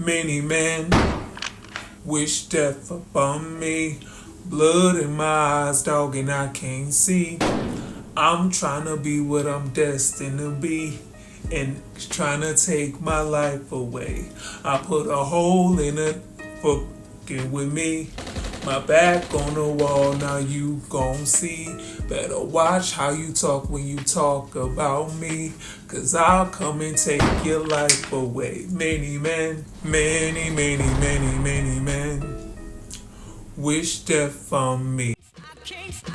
Many men wish death upon me. Blood in my eyes, dog, and I can't see. I'm trying to be what I'm destined to be, and trying to take my life away. I put a hole in it, fucking with me. My back on the wall, now you gon' see. Better watch how you talk when you talk about me, 'cause I'll come and take your life away. Many men, many men wish death on me. I can't stay.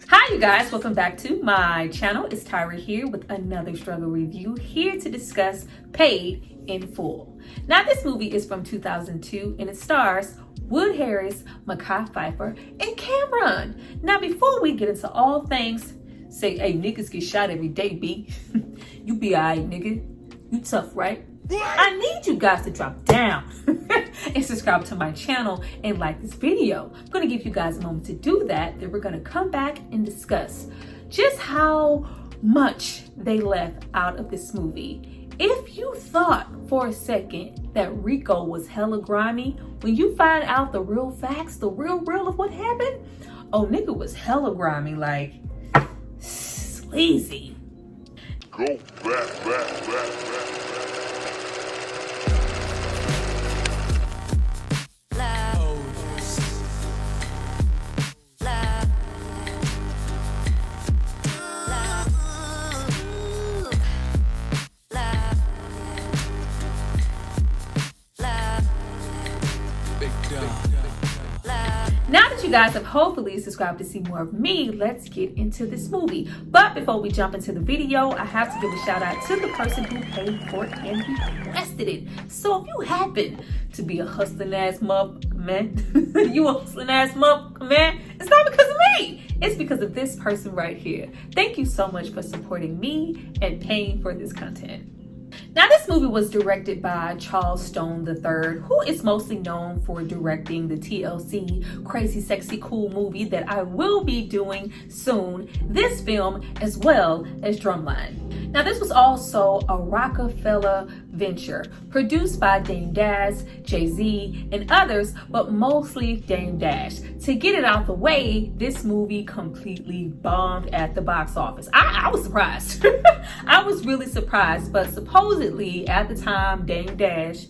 Hi you guys, welcome back to my channel. It's Tyra here with another struggle review, here to discuss Paid in Full. Now this movie is from 2002 and it stars Wood Harris, Mekhi Phifer, and Cameron. Now before we get into all things, say, hey, niggas get shot every day, B. You be alright, nigga. You tough, right? I need you guys to drop down and subscribe to my channel and like this video. I'm going to give you guys a moment to do that. Then we're going to come back and discuss just how much they left out of this movie. If you thought for a second that Rico was hella grimy, when you find out the real facts, the real of what happened, oh, nigga was hella grimy, like sleazy. Go back. Now that you guys have hopefully subscribed to see more of me, let's get into this movie. But before we jump into the video, I have to give a shout out to the person who paid for it and requested it. So if you happen to be a hustling ass motherfucker, man, you a hustling ass motherfucker, man, it's not because of me. It's because of this person right here. Thank you so much for supporting me and paying for this content. Now, this movie was directed by Charles Stone III, who is mostly known for directing the TLC Crazy Sexy Cool movie that I will be doing soon, this film, as well as Drumline. Now, this was also a Rockefeller venture, produced by Dame Dash, Jay-Z, and others, but mostly Dame Dash. To get it out the way, this movie completely bombed at the box office. I was surprised. I was really surprised, but supposedly at the time, Dame Dash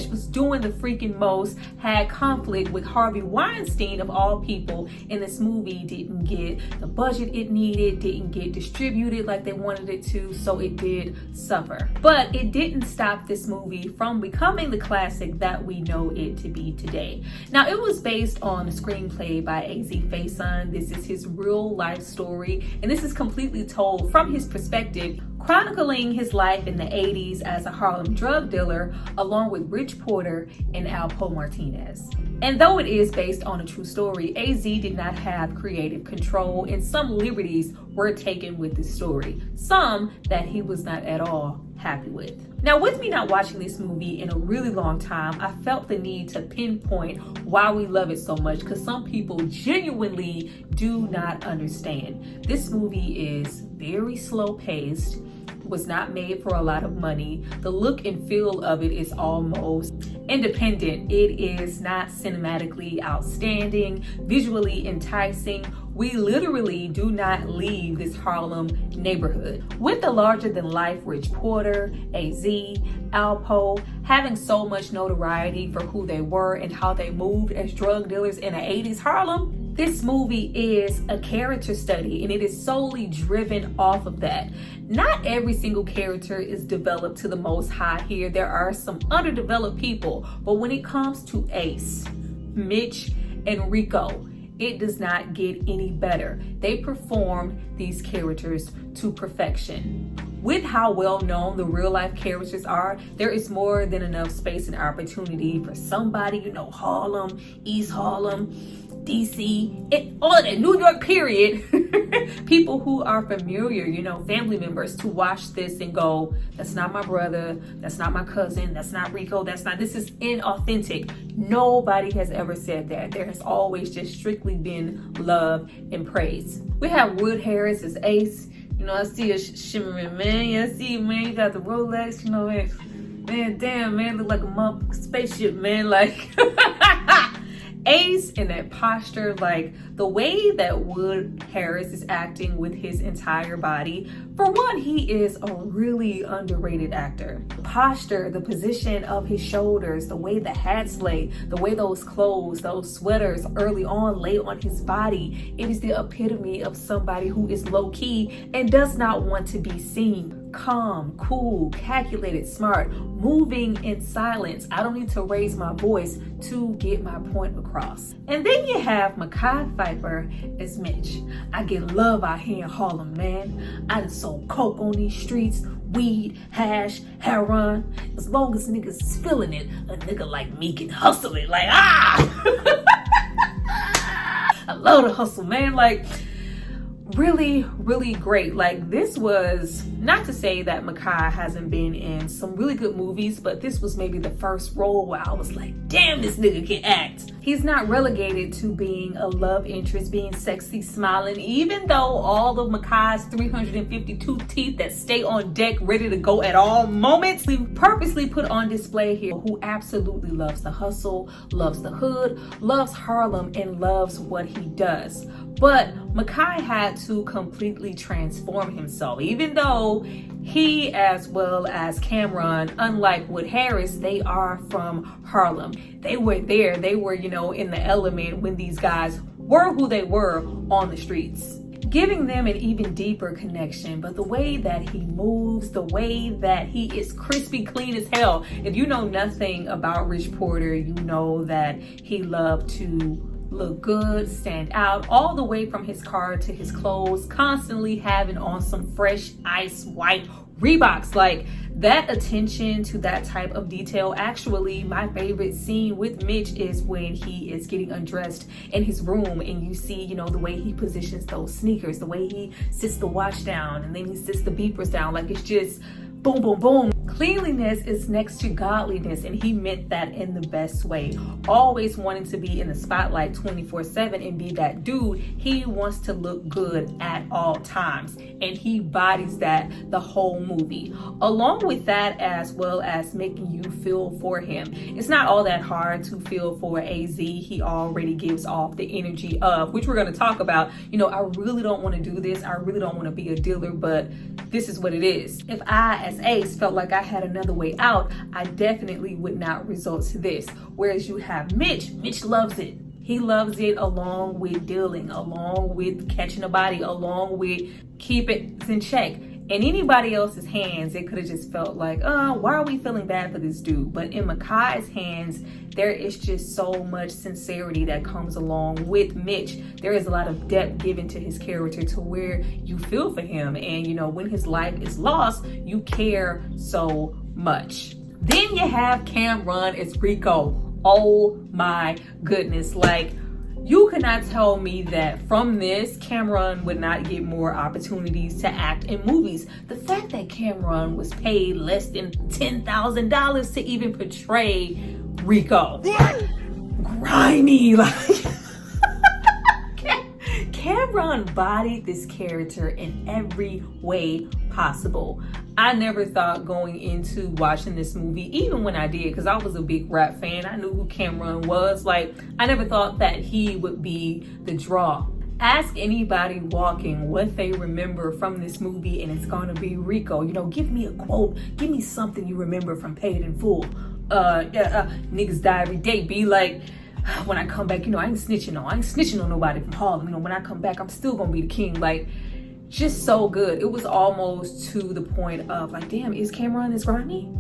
was doing the freaking most, had conflict with Harvey Weinstein of all people, and this movie didn't get the budget it needed, didn't get distributed like they wanted it to, so it did suffer. But it didn't stop this movie from becoming the classic that we know it to be today. Now, it was based on a screenplay by Azie Faison. This is his real life story, and this is completely told from his perspective, chronicling his life in the 80s as a Harlem drug dealer, along with Rich Porter and Alpo Martinez. And though it is based on a true story, Azie did not have creative control, and some liberties were taken with the story, some that he was not at all happy with. Now, with me not watching this movie in a really long time, I felt the need to pinpoint why we love it so much, because some people genuinely do not understand. This movie is very slow paced, was not made for a lot of money. The look and feel of it is almost independent. It is not cinematically outstanding, visually enticing. We literally do not leave this Harlem neighborhood. With the larger than life Rich Porter, Azie, Alpo having so much notoriety for who they were and how they moved as drug dealers in the 80s Harlem, this movie is a character study, and it is solely driven off of that. Not every single character is developed to the most high here. There are some underdeveloped people, but when it comes to Ace, Mitch, and Rico, it does not get any better. They performed these characters to perfection. With how well known the real life characters are, there is more than enough space and opportunity for somebody, Harlem, East Harlem, DC, and all of that, New York, period. People who are familiar, you know, family members, to watch this and go, that's not my brother, that's not my cousin, that's not Rico, this is inauthentic. Nobody has ever said that. There has always just strictly been love and praise. We have Wood Harris as Ace. You know, I see a shimmering, man. Yeah, I see you, man. You got the Rolex, you know, man, damn, man, look like a motherfucking spaceship, man. Like, Ace in that posture, like the way that Wood Harris is acting with his entire body. For one, he is a really underrated actor. The posture, the position of his shoulders, the way the hats lay, the way those clothes, those sweaters early on lay on his body. It is the epitome of somebody who is low key and does not want to be seen. Calm, cool, calculated, smart, moving in silence. I don't need to raise my voice to get my point across. And then you have Mekhi Phifer as Mitch. I get love out here in Harlem, man. I done sold coke on these streets, weed, hash, heroin. As long as niggas is feeling it, a nigga like me can hustle it. Like, I love the hustle, man. Like, really, really great. Like, this was, not to say that Mekhi hasn't been in some really good movies, but this was maybe the first role where I was like, damn, this nigga can act. He's not relegated to being a love interest, being sexy, smiling, even though all of Mekhi's 352 teeth that stay on deck, ready to go at all moments, we purposely put on display here, who absolutely loves the hustle, loves the hood, loves Harlem, and loves what he does. But Mekhi had to completely transform himself, even though he, as well as Cameron, unlike Wood Harris, they are from Harlem. They were there, they were, you know, in the element when these guys were who they were on the streets, giving them an even deeper connection. But the way that he moves, the way that he is crispy clean as hell. If you know nothing about Rich Porter, you know that he loved to look good, stand out, all the way from his car to his clothes, constantly having on some fresh ice white Reeboks. Like, that attention to that type of detail. Actually, my favorite scene with Mitch is when he is getting undressed in his room and you see, you know, the way he positions those sneakers, the way he sits the watch down and then he sits the beepers down. Like, it's just boom, boom, boom. Cleanliness is next to godliness, and he meant that in the best way. Always wanting to be in the spotlight 24/7 and be that dude. He wants to look good at all times, and he bodies that the whole movie. Along with that, as well as making you feel for him. It's not all that hard to feel for Azie. He already gives off the energy of, which we're going to talk about, you know, I really don't want to do this. I really don't want to be a dealer, but this is what it is. If I, as Ace, felt like I had another way out, I definitely would not resort to this. Whereas you have Mitch loves it. He loves it, along with dealing, along with catching a body, along with keep it in check. In anybody else's hands, it could have just felt like, why are we feeling bad for this dude? But in Mekhi's hands, there is just so much sincerity that comes along with Mitch. There is a lot of depth given to his character to where you feel for him. And, you know, when his life is lost, you care so much. Then you have Cameron as Rico. Oh my goodness. Like, you cannot tell me that from this, Cameron would not get more opportunities to act in movies. The fact that Cameron was paid less than $10,000 to even portray Rico. Grimy, like. Cameron bodied this character in every way possible. I never thought going into watching this movie, even when I did, because I was a big rap fan, I knew who Cameron was. Like, I never thought that he would be the draw. Ask anybody walking what they remember from this movie, and it's gonna be Rico. You know, give me a quote, give me something you remember from Paid in Full. Niggas die every day. Be like, when I come back, you know, I ain't snitching on nobody from Harlem. You know, when I come back, I'm still gonna be the king. Like, just so good. It was almost to the point of like, damn, is Cameron this grimy?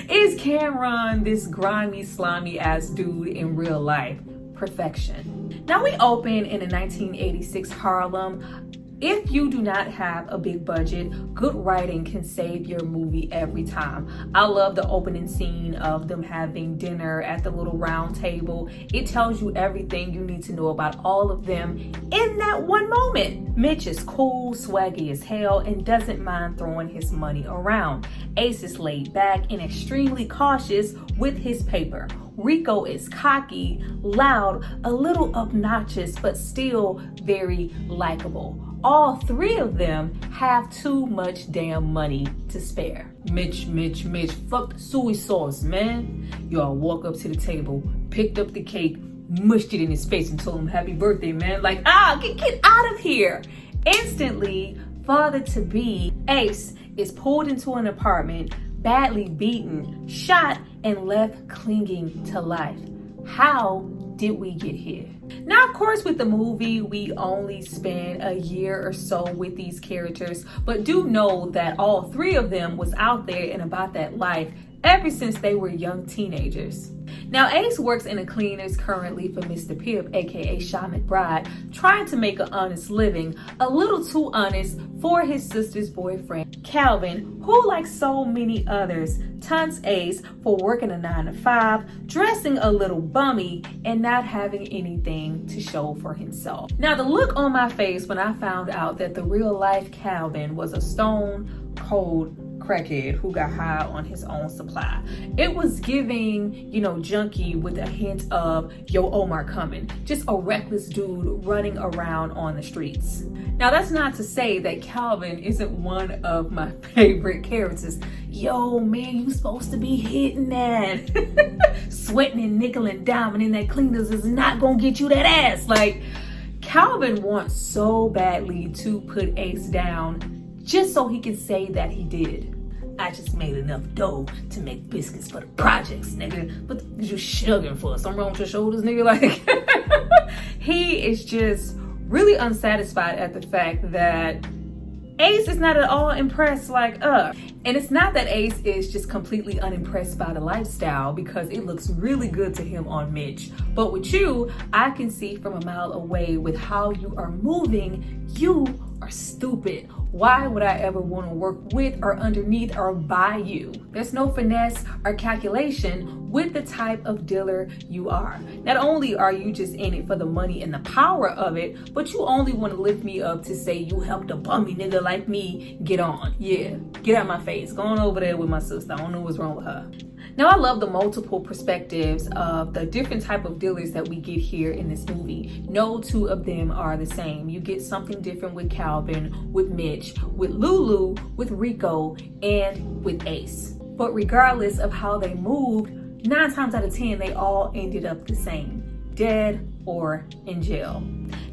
Is Cameron this grimy, slimy ass dude in real life? Perfection. Now we open in a 1986 Harlem. If you do not have a big budget, good writing can save your movie every time. I love the opening scene of them having dinner at the little round table. It tells you everything you need to know about all of them in that one moment. Mitch is cool, swaggy as hell, and doesn't mind throwing his money around. Ace is laid back and extremely cautious with his paper. Rico is cocky, loud, a little obnoxious, but still very likable. All three of them have too much damn money to spare. Mitch, fuck the soy sauce, man. Y'all walk up to the table, picked up the cake, mushed it in his face and told him happy birthday, man. Like, get out of here. Instantly, father-to-be Ace is pulled into an apartment, badly beaten, shot, and left clinging to life. How did we get here? Now, of course, with the movie, we only spend a year or so with these characters, but do know that all three of them was out there and about that life ever since they were young teenagers. Now, Ace works in a cleaners currently for Mr. Pip, aka Sean McBride, trying to make an honest living, a little too honest for his sister's boyfriend, Calvin, who, like so many others, taunts Ace for working a 9-to-5, dressing a little bummy, and not having anything to show for himself. Now, the look on my face when I found out that the real life Calvin was a stone cold crackhead who got high on his own supply. It was giving, junkie with a hint of Yo Omar coming. Just a reckless dude running around on the streets. Now, that's not to say that Calvin isn't one of my favorite characters. Yo, man, you supposed to be hitting that. Sweating and nickel and diamond in that cleaners is not gonna get you that ass. Like, Calvin wants so badly to put Ace down just so he can say that he did. I just made enough dough to make biscuits for the projects, nigga. But you sugaring for? Something wrong with your shoulders, nigga? Like, he is just really unsatisfied at the fact that Ace is not at all impressed like us. And it's not that Ace is just completely unimpressed by the lifestyle, because it looks really good to him on Mitch. But with you, I can see from a mile away with how you are moving, you are stupid. Why would I ever want to work with or underneath or by you? There's no finesse or calculation with the type of dealer you are. Not only are you just in it for the money and the power of it, but you only want to lift me up to say you helped a bummy nigga like me get on. Yeah, get out my face. Go on over there with my sister. I don't know what's wrong with her. Now, I love the multiple perspectives of the different type of dealers that we get here in this movie. No two of them are the same. You get something different with Calvin, with Mitch, with Lulu, with Rico, and with Ace. But regardless of how they moved, 9 times out of 10, they all ended up the same: dead or in jail.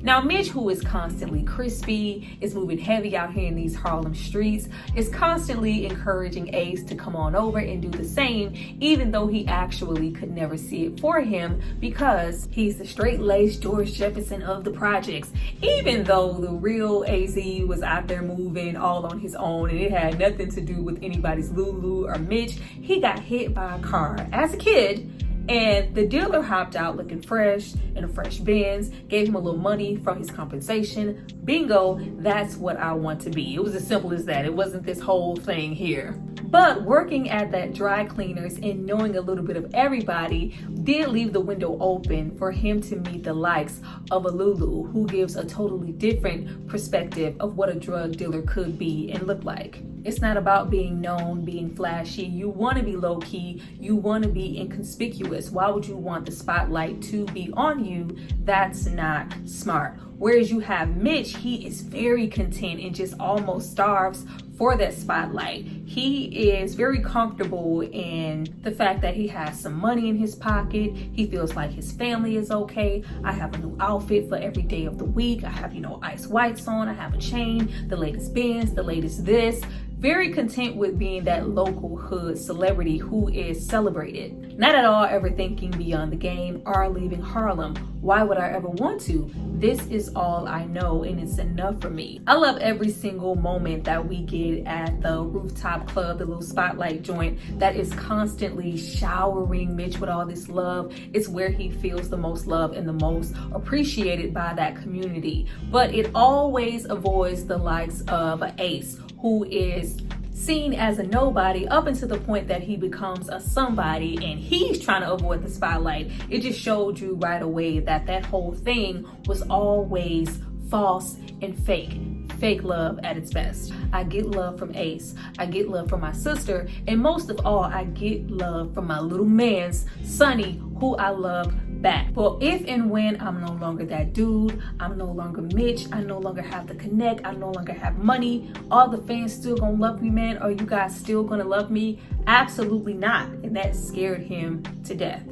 Now, Mitch, who is constantly crispy, is moving heavy out here in these Harlem streets, is constantly encouraging Ace to come on over and do the same, even though he actually could never see it for him, because he's the straight-laced George Jefferson of the projects. Even though the real Azie was out there moving all on his own and it had nothing to do with anybody's Lulu or Mitch, he got hit by a car as a kid. And the dealer hopped out looking fresh in a fresh Benz, gave him a little money from his compensation. Bingo, that's what I want to be. It was as simple as that. It wasn't this whole thing here. But working at that dry cleaners and knowing a little bit of everybody did leave the window open for him to meet the likes of a Lulu, who gives a totally different perspective of what a drug dealer could be and look like. It's not about being known, being flashy. You want to be low-key. You want to be inconspicuous. Why would you want the spotlight to be on you? That's not smart. Whereas you have Mitch, he is very content and just almost starves for that spotlight. He is very comfortable in the fact that he has some money in his pocket. He feels like his family is okay. I have a new outfit for every day of the week. I have, ice whites on. I have a chain, the latest Benz, the latest this. very content with being that local hood celebrity who is celebrated. Not at all ever thinking beyond the game or leaving Harlem. Why would I ever want to? This is all I know and it's enough for me. I love every single moment that we get at the rooftop club, the little spotlight joint that is constantly showering Mitch with all this love. It's where he feels the most love and the most appreciated by that community. But it always avoids the likes of Ace, who is seen as a nobody up until the point that he becomes a somebody and he's trying to avoid the spotlight. It just showed you right away that that whole thing was always false and fake love at its best. I get love from Ace, I get love from my sister, and most of all, I get love from my little man's Sonny, who I love back. Well, if and when I'm no longer that dude, I'm no longer Mitch, I no longer have the connect, I no longer have money, all the fans still gonna love me, man? Are you guys still gonna love me? Absolutely not. And that scared him to death.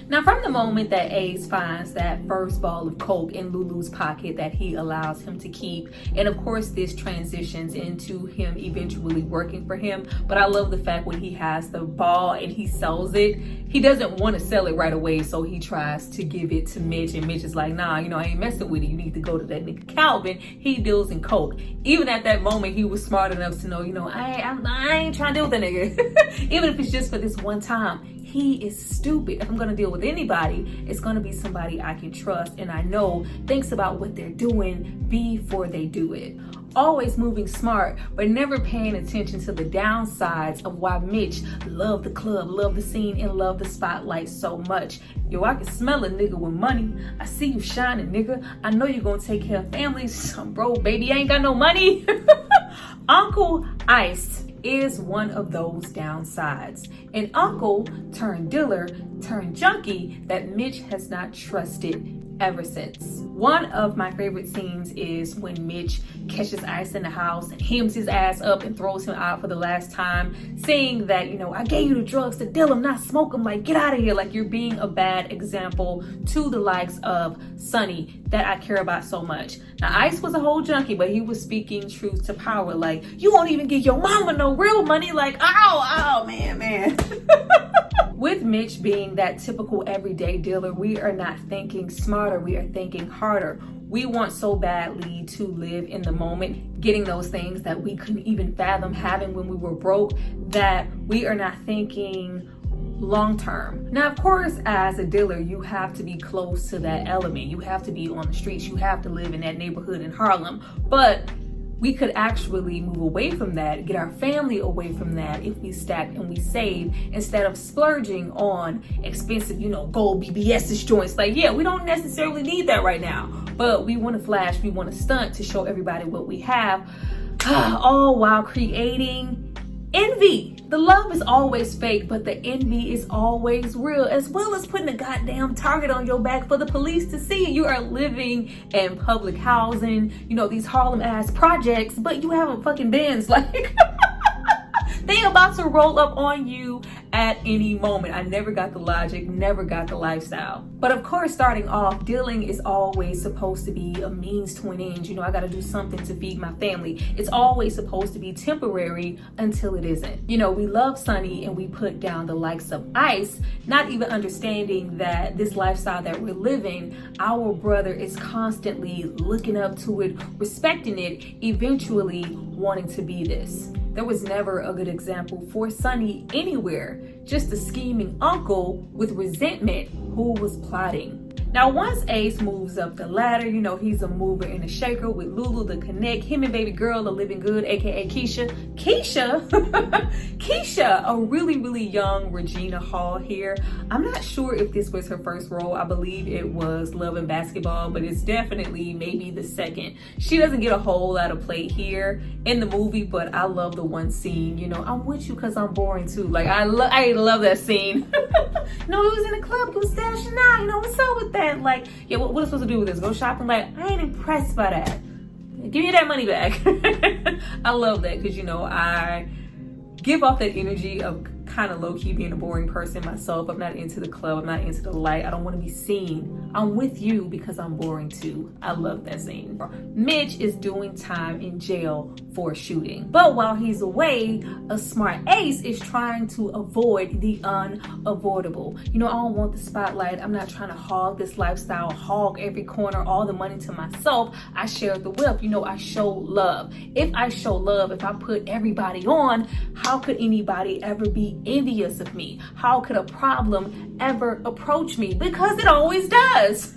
Now, from the moment that Ace finds that first ball of coke in Lulu's pocket that he allows him to keep, and of course this transitions into him eventually working for him, but I love the fact when he has the ball and he sells it, he doesn't want to sell it right away, so he tries to give it to Mitch, and Mitch is like, nah, you know, I ain't messing with it, you need to go to that nigga Calvin, he deals in coke. Even at that moment, he was smart enough to know, you know, I ain't trying to deal with that nigga. Even if it's just for this one time. He is stupid. If I'm gonna deal with anybody, it's gonna be somebody I can trust and I know thinks about what they're doing before they do it. Always moving smart, but never paying attention to the downsides of why Mitch loved the club, loved the scene, and loved the spotlight so much. Yo, I can smell a nigga with money. I see you shining, nigga. I know you're gonna take care of families. Bro, baby, I ain't got no money. Uncle Ice is one of those downsides. An uncle turned dealer turned junkie that Mitch has not trusted ever since. One of my favorite scenes is when Mitch catches Ice in the house and hems his ass up and throws him out for the last time, saying that, you know, I gave you the drugs to deal them, not smoke them, like get out of here, like you're being a bad example to the likes of Sonny that I care about so much. Now Ice was a whole junkie, but he was speaking truth to power, like you won't even give your mama no real money, like oh man. With Mitch being that typical everyday dealer, we are not thinking smarter, we are thinking harder. We want so badly to live in the moment, getting those things that we couldn't even fathom having when we were broke, that we are not thinking long term. Now, of course, as a dealer, you have to be close to that element. You have to be on the streets. You have to live in that neighborhood in Harlem. But we could actually move away from that, get our family away from that if we stack and we save instead of splurging on expensive, you know, gold BBS's joints. Like, yeah, we don't necessarily need that right now, but we want to flash, we want to stunt to show everybody what we have, all while creating envy. The love is always fake, but the envy is always real, as well as putting a goddamn target on your back for the police to see. You are living in public housing, you know, these Harlem ass projects, but you have a fucking Benz, like they about to roll up on you at any moment. I never got the logic, never got the lifestyle. But of course, starting off, dealing is always supposed to be a means to an end. You know, I gotta do something to feed my family. It's always supposed to be temporary until it isn't. You know, we love Sonny and we put down the likes of Ice, not even understanding that this lifestyle that we're living, our brother is constantly looking up to it, respecting it, eventually wanting to be this. There was never a good example for Sonny anywhere, just a scheming uncle with resentment who was plotting. Now, once Ace moves up the ladder, you know, he's a mover and a shaker with Lulu, the connect, him and baby girl are living good, aka Keisha, a really young Regina Hall here. I'm not sure if this was her first role. I believe it was Love and Basketball, but it's definitely maybe the second. She doesn't get a whole lot of play here in the movie, but I love the one scene, you know, I'm with you because I'm boring too. Like, I love that scene. No, it was in the club, it was stashing out, you know, what's up with that? Like, yeah, what am I supposed to do with this? Go shopping? Like, I ain't impressed by that. Give me that money back. I love that because, you know, I give off that energy of kind of low-key being a boring person myself. I'm not into the club. I'm not into the light. I don't want to be seen. I'm with you because I'm boring too. I love that scene. Mitch is doing time in jail for shooting. But while he's away, a smart Ace is trying to avoid the unavoidable. You know, I don't want the spotlight. I'm not trying to hog this lifestyle, hog every corner, all the money to myself. I share the wealth. You know, I show love. If I show love, if I put everybody on, how could anybody ever be envious of me? How could a problem ever approach me? Because it always does.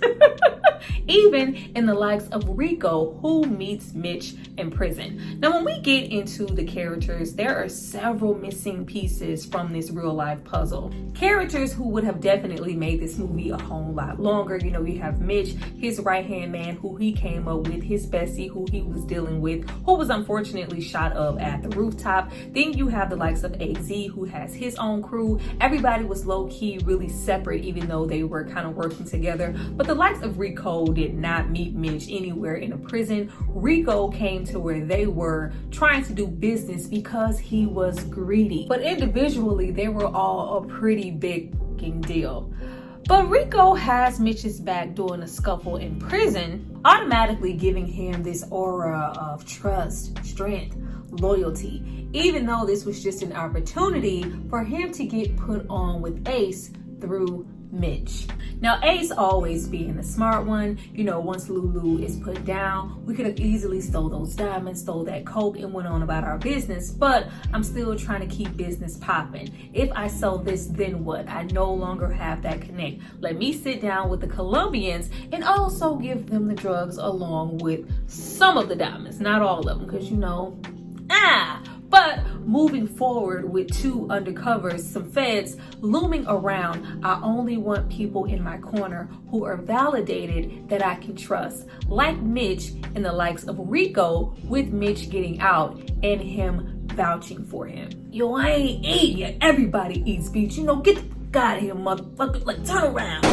Even in the likes of Rico, who meets Mitch in prison. Now, when we get into the characters, there are several missing pieces from this real life puzzle. Characters who would have definitely made this movie a whole lot longer. You know, you have Mitch, his right-hand man, who he came up with, his bestie, who he was dealing with, who was unfortunately shot up at the rooftop. Then you have the likes of Azie, who has his own crew. Everybody was low-key really separate, even though they were kind of working together. But the likes of Rico did not meet Mitch anywhere in a prison. Rico came to where they were trying to do business because he was greedy. But individually, they were all a pretty big deal. But Rico has Mitch's back during a scuffle in prison, automatically giving him this aura of trust, strength, loyalty, even though this was just an opportunity for him to get put on with Ace through Mitch. Now, Ace always being the smart one, you know, once Lulu is put down, we could have easily stole those diamonds, stole that coke, and went on about our business, but I'm still trying to keep business popping. If I sell this, then what? I no longer have that connect. Let me sit down with the Colombians and also give them the drugs along with some of the diamonds, not all of them, because, you know, but moving forward with two undercovers, some feds looming around, I only want people in my corner who are validated that I can trust, like Mitch and the likes of Rico, with Mitch getting out and him vouching for him. Yo, I ain't eat yet. Everybody eats beach. You know, get the fuck out of here, motherfucker. Like, turn around.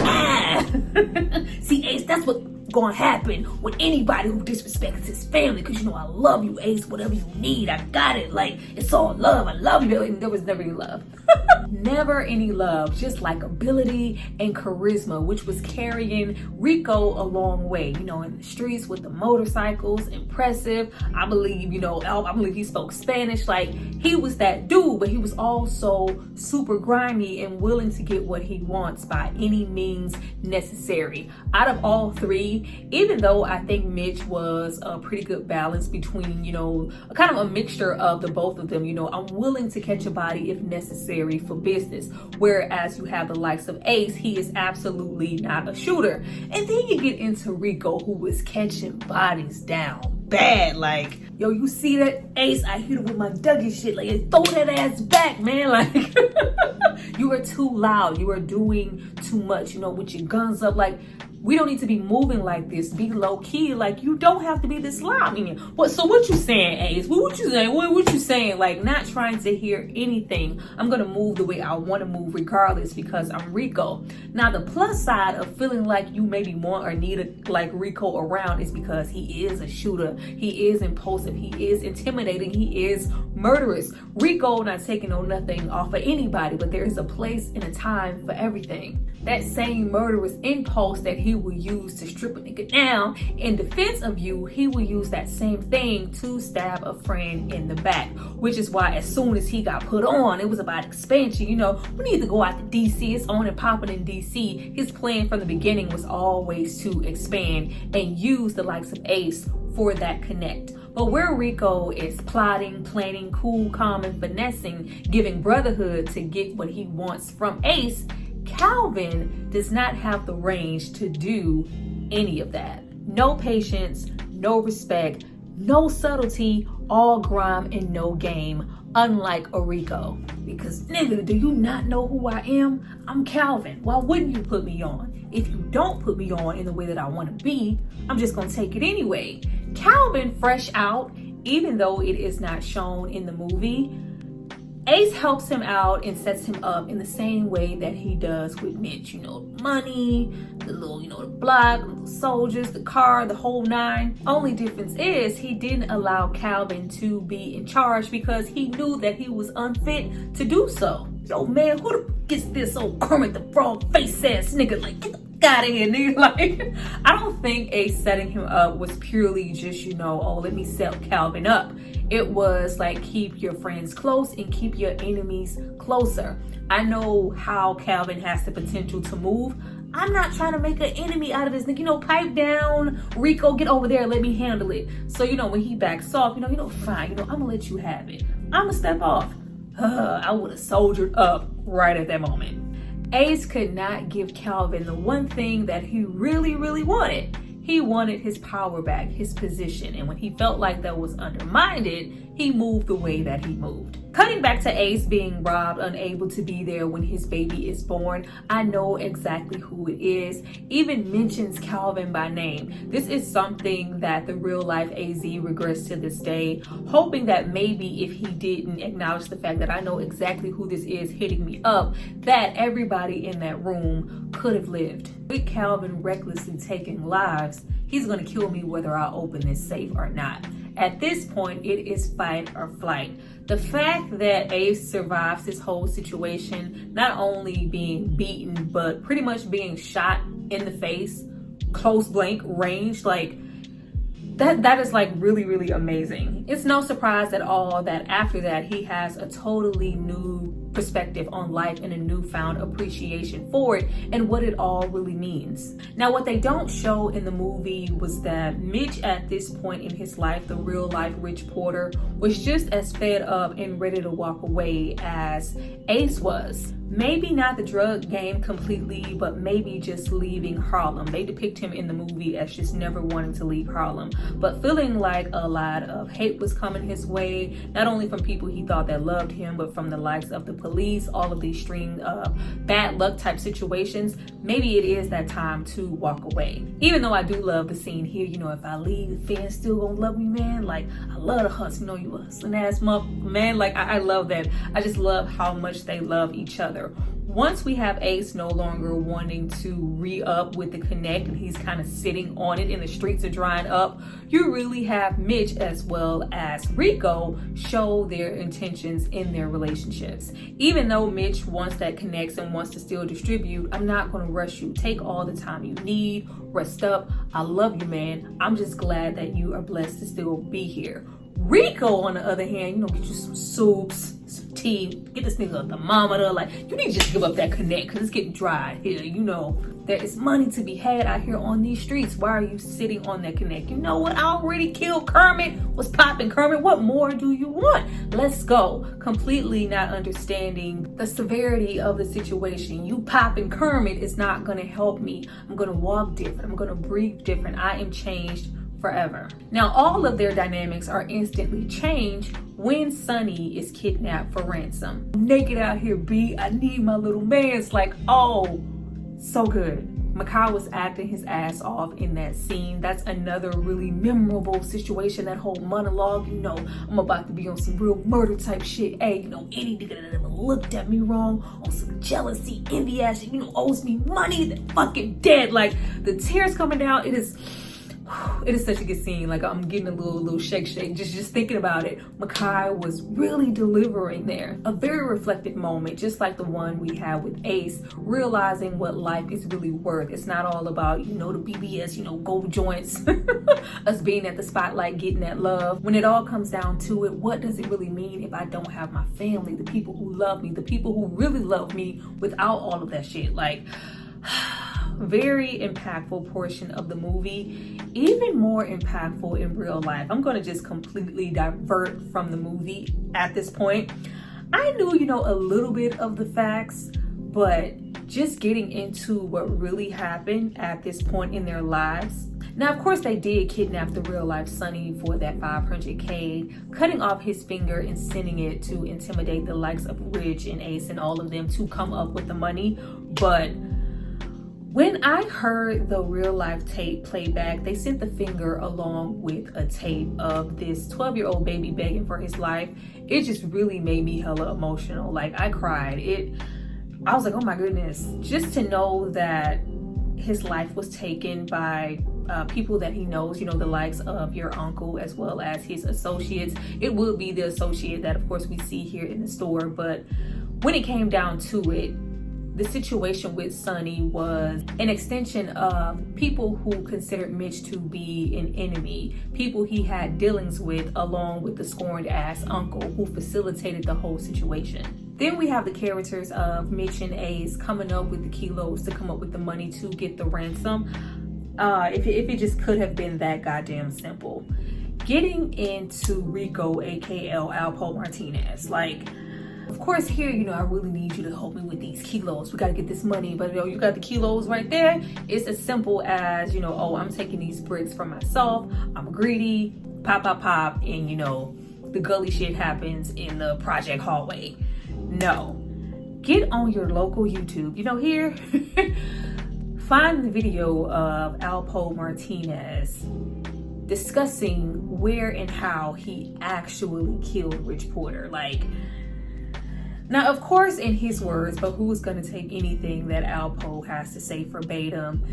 See, Ace, that's what gonna happen with anybody who disrespects his family, because you know I love you, Ace. Whatever you need, I got it. Like, it's all love. I love you. And there was never any love. Never any love, just likability and charisma, which was carrying Rico a long way, you know, in the streets with the motorcycles. Impressive. I believe, you know, I believe he spoke Spanish. Like, he was that dude, but he was also super grimy and willing to get what he wants by any means necessary. Out of all three, even though I think Mitch was a pretty good balance between, you know, a kind of a mixture of the both of them, you know, I'm willing to catch a body if necessary for business. Whereas you have the likes of Ace, he is absolutely not a shooter. And then you get into Rico, who was catching bodies down bad. Like, yo, you see that, Ace? I hit him with my Dougie shit. Like, throw that ass back, man. Like, you are too loud. You are doing too much, you know, with your guns up. Like, we don't need to be moving like this. Be low key. Like, you don't have to be this loud. I mean, so what you saying, Ace? What you saying? What you saying? Like, not trying to hear anything. I'm gonna move the way I want to move regardless because I'm Rico. Now, the plus side of feeling like you maybe want or need like Rico around is because he is a shooter. He is impulsive. He is intimidating. He is murderous. Rico not taking on nothing off of anybody, but there is a place and a time for everything. That same murderous impulse that he will use to strip a nigga down in defense of you, he will use that same thing to stab a friend in the back. Which is why as soon as he got put on, it was about expansion. You know, we need to go out to DC. It's on and popping in DC. His plan from the beginning was always to expand and use the likes of Ace for that connect. But where Rico is plotting, planning, cool, calm, and finessing, giving brotherhood to get what he wants from Ace, Calvin does not have the range to do any of that. No patience, no respect, no subtlety, all grime and no game, unlike a Rico. Because nigga, do you not know who I am? I'm Calvin. Why wouldn't you put me on? If you don't put me on in the way that I want to be, I'm just gonna take it anyway. Calvin, fresh out, even though it is not shown in the movie, Ace helps him out and sets him up in the same way that he does with Mitch. You know, money, the little, you know, the block, the little soldiers, the car, the whole nine. Only difference is he didn't allow Calvin to be in charge because he knew that he was unfit to do so. Yo, man, who the gets this old Kermit the Frog face ass nigga? Like, get the out of here, nigga. Like, I don't think Ace setting him up was purely just, oh, let me set Calvin up. It was like, keep your friends close and keep your enemies closer. I know how Calvin has the potential to move. I'm not trying to make an enemy out of this nigga. Pipe down, Rico, get over there, let me handle it. So, when he backs off, fine, I'm gonna let you have it. I'm gonna step off. I would have soldiered up right at that moment. Ace could not give Calvin the one thing that he really, really wanted. He wanted his power back, his position. And when he felt like that was undermined, he moved the way that he moved. Cutting back to Ace being robbed, unable to be there when his baby is born, I know exactly who it is. Even mentions Calvin by name. This is something that the real life Azie regrets to this day, hoping that maybe if he didn't acknowledge the fact that I know exactly who this is hitting me up, that everybody in that room could have lived. With Calvin recklessly taking lives, he's gonna kill me whether I open this safe or not. At this point, it is fight or flight. The fact that Ace survives this whole situation, not only being beaten, but pretty much being shot in the face, close blank range, like that is like really, really amazing. It's no surprise at all that after that, he has a totally new perspective on life and a newfound appreciation for it and what it all really means. Now, what they don't show in the movie was that Mitch at this point in his life, the real life Rich Porter, was just as fed up and ready to walk away as Ace was. Maybe not the drug game completely, but maybe just leaving Harlem. They depict him in the movie as just never wanting to leave Harlem, but feeling like a lot of hate was coming his way, not only from people he thought that loved him, but from the likes of the police, all of these string of bad luck type situations. Maybe it is that time to walk away. Even though I do love the scene here, if I leave, the fans still gonna love me, man. Like, I love the hustle, you a hustling ass motherfucker, man. Like, I love that. I just love how much they love each other. Once we have Ace no longer wanting to re-up with the connect and he's kind of sitting on it and the streets are drying up, you really have Mitch as well as Rico show their intentions in their relationships. Even though Mitch wants that connects and wants to still distribute, I'm not going to rush you. Take all the time you need, rest up. I love you, man. I'm just glad that you are blessed to still be here. Rico, on the other hand, get you some soups, some tea, get this nigga a thermometer. Like, you need to just give up that connect because it's getting dry here. There is money to be had out here on these streets. Why are you sitting on that connect? You know what? I already killed Kermit. What's popping, Kermit? What more do you want? Let's go. Completely not understanding the severity of the situation. You popping Kermit is not going to help me. I'm going to walk different. I'm going to breathe different. I am changed forever. Now, all of their dynamics are instantly changed when Sonny is kidnapped for ransom. I'm naked out here, B. I need my little man. It's like, oh, so good. Mekhi was acting his ass off in that scene. That's another really memorable situation, that whole monologue. I'm about to be on some real murder type shit. Hey, any nigga that ever looked at me wrong on some jealousy, envy ass shit, owes me money, they're fucking dead. Like, the tears coming down, it is such a good scene. Like, I'm getting a little shake just thinking about it. Mekhi was really delivering there. A very reflective moment, just like the one we had with Ace, realizing what life is really worth. It's not all about, the BBS, gold joints, us being at the spotlight, getting that love. When it all comes down to it, what does it really mean if I don't have my family, the people who love me, the people who really love me without all of that shit? Like, very impactful portion of the movie, even more impactful in real life. I'm going to just completely divert from the movie at this point. I knew, a little bit of the facts, but just getting into what really happened at this point in their lives. Now, of course, they did kidnap the real life Sonny for that $500K, cutting off his finger and sending it to intimidate the likes of Rich and Ace and all of them to come up with the money. But when I heard the real life tape playback, they sent the finger along with a tape of this 12-year-old baby begging for his life. It just really made me hella emotional. Like, I cried. I was like, oh my goodness. Just to know that his life was taken by people that he knows, the likes of your uncle as well as his associates. It would be the associate that, of course, we see here in the store. But when it came down to it, the situation with Sonny was an extension of people who considered Mitch to be an enemy, people he had dealings with, along with the scorned ass uncle who facilitated the whole situation. Then we have the characters of Mitch and Azie coming up with the kilos to come up with the money to get the ransom. If it just could have been that goddamn simple. Getting into Rico, aka Alpo Martinez, like, of course here, I really need you to help me with these kilos. We gotta get this money, but you got the kilos right there. It's as simple as, oh, I'm taking these bricks for myself. I'm greedy, pop, and the gully shit happens in the project hallway. No, get on your local YouTube, here. Find the video of Alpo Martinez discussing where and how he actually killed Rich Porter. Like, now, of course, in his words, but who's going to take anything that Alpo has to say verbatim?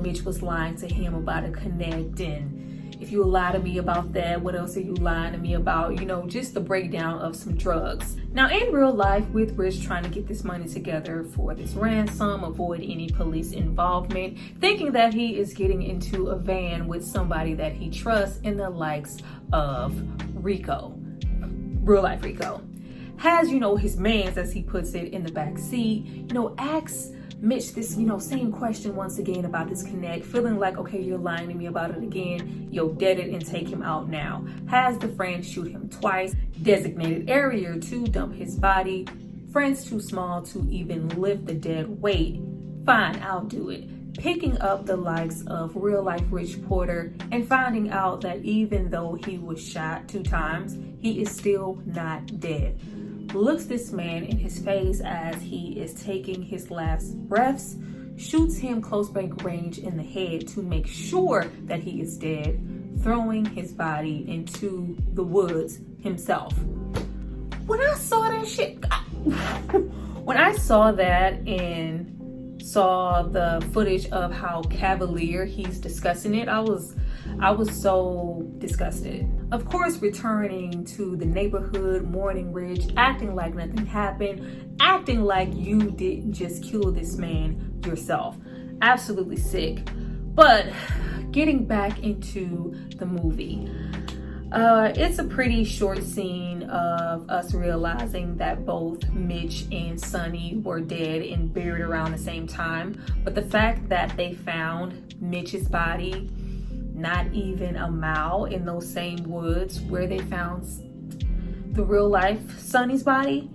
Mitch was lying to him about a connect, and if you lie to me about that, what else are you lying to me about? Just the breakdown of some drugs. Now, in real life, with Rich trying to get this money together for this ransom, avoid any police involvement, thinking that he is getting into a van with somebody that he trusts in the likes of Rico, real life Rico. Has, his mans, as he puts it, in the back seat, asks Mitch this, same question once again about this connect, feeling like, okay, you're lying to me about it again. Yo, dead it and take him out now. Has the friend shoot him twice. Designated area to dump his body. Friends too small to even lift the dead weight. Fine, I'll do it. Picking up the likes of real life Rich Porter and finding out that even though he was shot 2 times, he is still not dead. Looks this man in his face as he is taking his last breaths, shoots him close blank range in the head to make sure that he is dead, throwing his body into the woods himself. When I saw that shit, when I saw that and saw the footage of how cavalier he's discussing it, I was so disgusted. Of course, returning to the neighborhood, mourning Rich, acting like nothing happened, acting like you didn't just kill this man yourself. Absolutely sick. But getting back into the movie, it's a pretty short scene of us realizing that both Mitch and Sonny were dead and buried around the same time. But the fact that they found Mitch's body not even a mile in those same woods where they found the real life Sonny's body,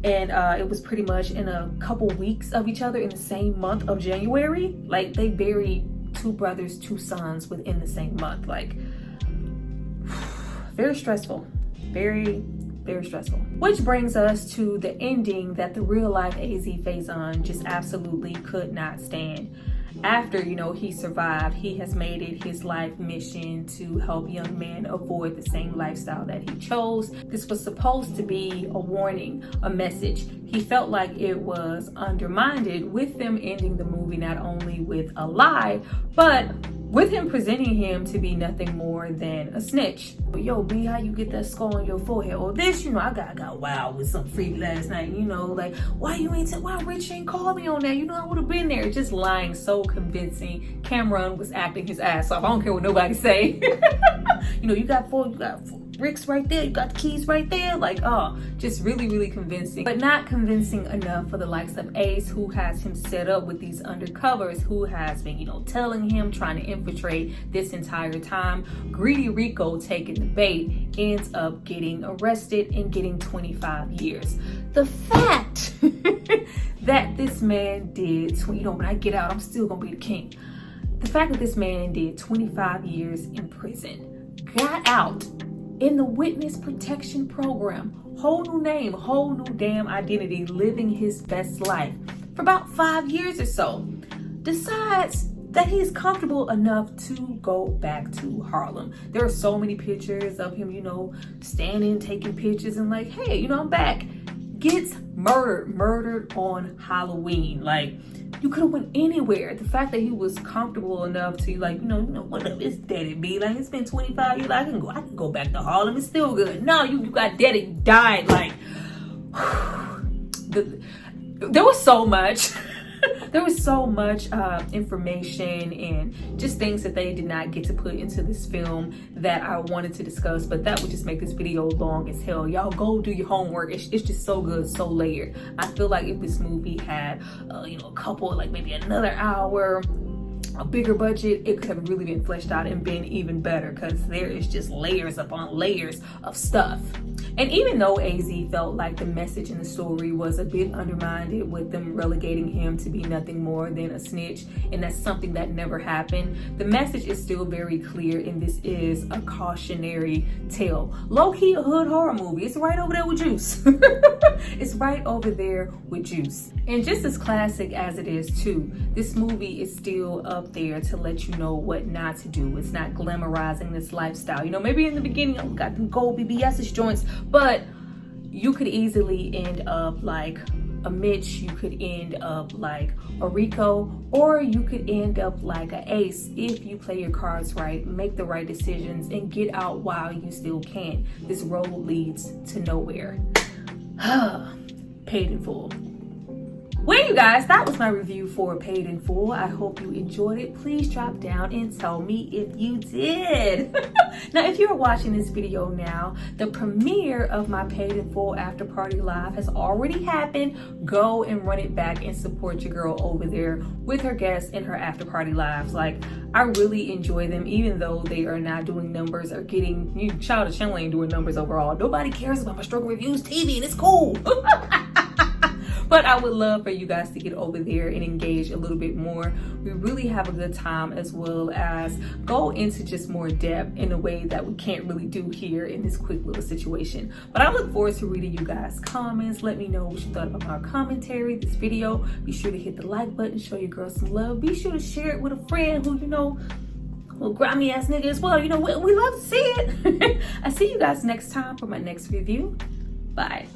and it was pretty much in a couple weeks of each other in the same month of January. Like, they buried 2 brothers, 2 sons within the same month. Like, very stressful, very stressful. Which brings us to the ending that the real life Azie Faison just absolutely could not stand. After, he survived, he has made it his life mission to help young men avoid the same lifestyle that he chose. This was supposed to be a warning, a message. He felt like it was undermined with them ending the movie not only with a lie, but with him presenting him to be nothing more than a snitch. Yo, B, how you get that scar on your forehead? Or this, I got wild with some freak last night, like, why Rich ain't called me on that? I would have been there. Just lying so convincing. Cameron was acting his ass off. I don't care what nobody say. You got four bricks right there, you got the keys right there. Like, just really convincing, but not convincing enough for the likes of Ace, who has him set up with these undercovers, who has been, telling him, trying to infiltrate this entire time. Greedy Rico, taking the bait, ends up getting arrested and getting 25 years. The fact that this man did, when I get out, I'm still gonna be the king. The fact that this man did 25 years in prison, got out in the witness protection program, whole new name, whole new damn identity, living his best life for about 5 years or so, decides that he's comfortable enough to go back to Harlem. There are so many pictures of him, standing, taking pictures and like, hey, I'm back. Gets murdered on Halloween. Like, you could have went anywhere. The fact that he was comfortable enough to what up, it's dead it be. Like, it's been 25 years. I can go back to Harlem. It's still good. No, you got dead and died. Like, there was so much. There was so much information and just things that they did not get to put into this film that I wanted to discuss, but that would just make this video long as hell. Y'all go do your homework. It's just so good, so layered. I feel like if this movie had, a couple, like maybe another hour, a bigger budget, it could have really been fleshed out and been even better, because there is just layers upon layers of stuff. And even though Azie felt like the message in the story was a bit undermined with them relegating him to be nothing more than a snitch, and that's something that never happened, the message is still very clear, and this is a cautionary tale. Low-key a hood horror movie. It's right over there with Juice. It's right over there with Juice. And just as classic as it is too, this movie is still up there to let you know what not to do. It's not glamorizing this lifestyle. Maybe in the beginning, I got them gold BBS's joints, but you could easily end up like a Mitch, you could end up like a Rico, or you could end up like a Ace if you play your cards right, make the right decisions, and get out while you still can. This road leads to nowhere. Paid in Full. Well, you guys, that was my review for Paid in Full. I hope you enjoyed it. Please drop down and tell me if you did. Now, if you're watching this video now, the premiere of my Paid in Full After Party Live has already happened. Go and run it back and support your girl over there with her guests and her After Party Lives. Like, I really enjoy them, even though they are not doing numbers or getting, shout out to Channel ain't doing numbers overall. Nobody cares about my Struggle Reviews TV, and it's cool. But I would love for you guys to get over there and engage a little bit more. We really have a good time, as well as go into just more depth in a way that we can't really do here in this quick little situation. But I look forward to reading you guys' comments. Let me know what you thought about my commentary, this video. Be sure to hit the like button, show your girl some love. Be sure to share it with a friend who, little grimy ass nigga as well. We love to see it. I see you guys next time for my next review. Bye.